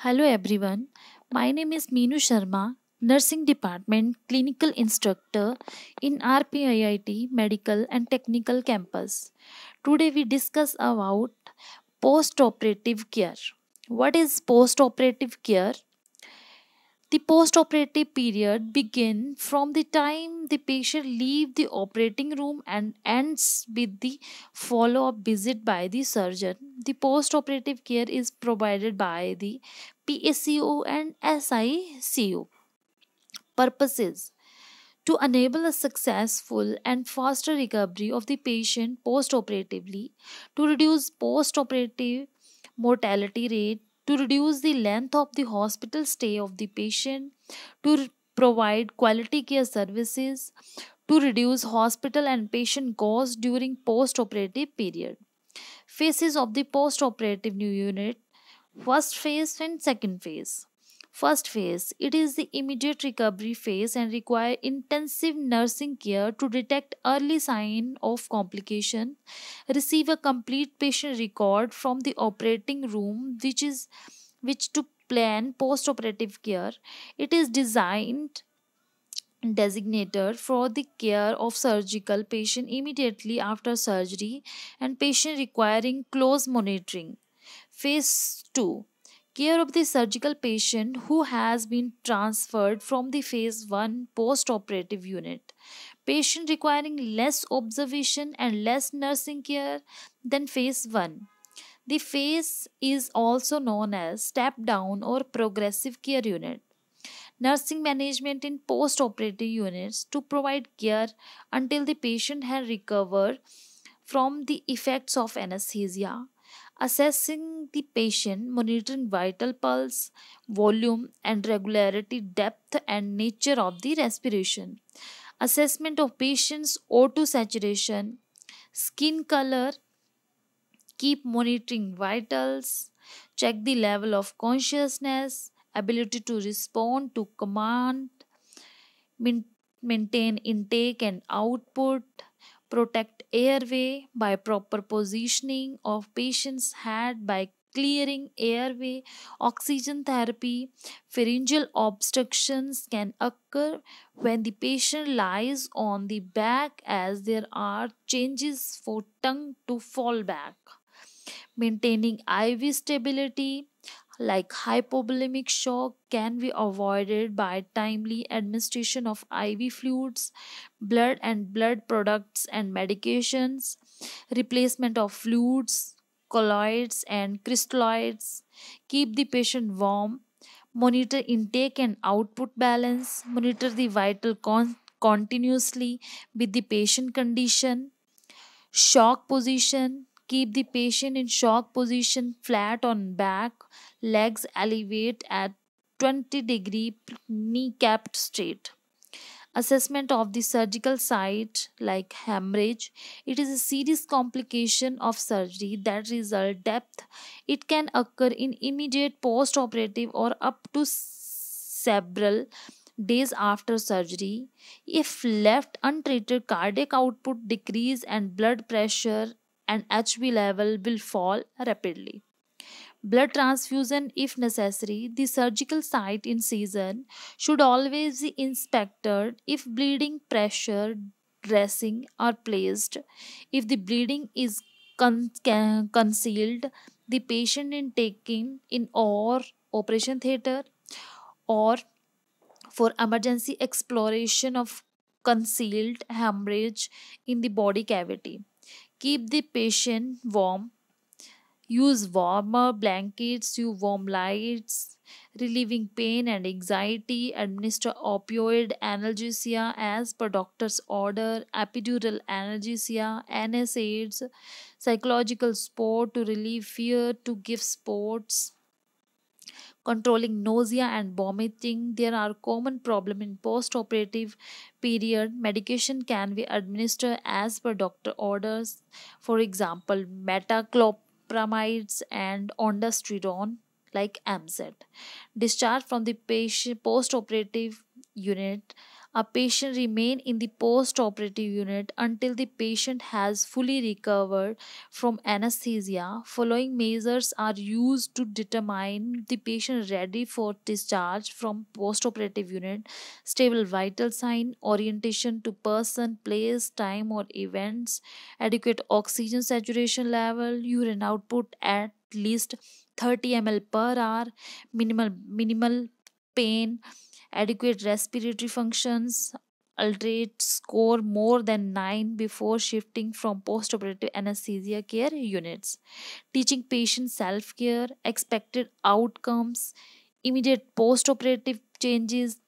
Hello everyone. My name is Meenu Sharma, Nursing Department Clinical Instructor in RPIIT Medical and Technical Campus. Today we discuss about post-operative care. What is post-operative care? The post-operative period begins from the time the patient leaves the operating room and ends with the follow-up visit by the surgeon. The post-operative care is provided by the PSCO and SICU. Purposes: to enable a successful and faster recovery of the patient post-operatively, to reduce post-operative mortality rate, to reduce the length of the hospital stay of the patient, to provide quality care services, to reduce hospital and patient costs during post-operative period. Phases of the post-operative new unit: first phase and second phase. First phase, it is the immediate recovery phase and require intensive nursing care to detect early sign of complication, receive a complete patient record from the operating room which to plan post-operative care. It is designed designated for the care of surgical patient immediately after surgery and patient requiring close monitoring. Phase 2, care of the surgical patient who has been transferred from the phase 1 post operative unit. Patient requiring less observation and less nursing care than phase 1. The phase is also known as step down or progressive care unit. Nursing management in post operative units to provide care until the patient has recovered from the effects of anesthesia, assessing the patient, monitoring vital pulse, volume and regularity, depth and nature of the respiration, assessment of patient's O2 saturation, skin color, keep monitoring vitals, check the level of consciousness, ability to respond to command, main- maintain intake and output, protect airway by proper positioning of patient's head by clearing airway, oxygen therapy. Pharyngeal obstructions can occur when the patient lies on the back as there are changes for tongue to fall back. Maintaining IV stability, like hypovolemic shock, can be avoided by timely administration of IV fluids, blood and blood products and medications, replacement of fluids, colloids and crystalloids, keep the patient warm, monitor intake and output balance, monitor the vital continuously with the patient condition. Shock position, keep the patient in shock position flat on back, legs elevate at 20-degree, knee capped straight. Assessment of the surgical site like hemorrhage. It is a serious complication of surgery that result depth. It can occur in immediate post-operative or up to several days after surgery. If left untreated, cardiac output decrease and blood pressure and HB level will fall rapidly. Blood transfusion if necessary. The surgical site incision should always be inspected if bleeding pressure dressing are placed. If the bleeding is concealed, the patient is taken in or operation theater or for emergency exploration of concealed hemorrhage in the body cavity. Keep the patient warm. Use warmer blankets, use warm lights, relieving pain and anxiety. Administer opioid analgesia as per doctor's order, epidural analgesia, NSAIDs, psychological support to relieve fear, to give sports, controlling nausea and vomiting. There are common problem in post-operative period. Medication can be administered as per doctor orders. For example, metoclopramide and ondansetron like AMZ. Discharge from the patient post-operative unit A patient remain in the post-operative unit until the patient has fully recovered from anesthesia. Following measures are used to determine the patient ready for discharge from post-operative unit: stable vital sign, orientation to person, place, time or events, adequate oxygen saturation level, urine output at least 30 ml per hour, minimal pain, adequate respiratory functions, alterate score more than 9 before shifting from postoperative anesthesia care units, teaching patient self care, expected outcomes, immediate postoperative changes,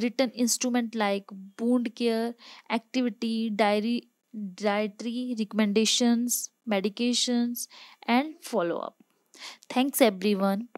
written instrument like wound care, activity, dietary recommendations, medications, and follow up. Thanks everyone.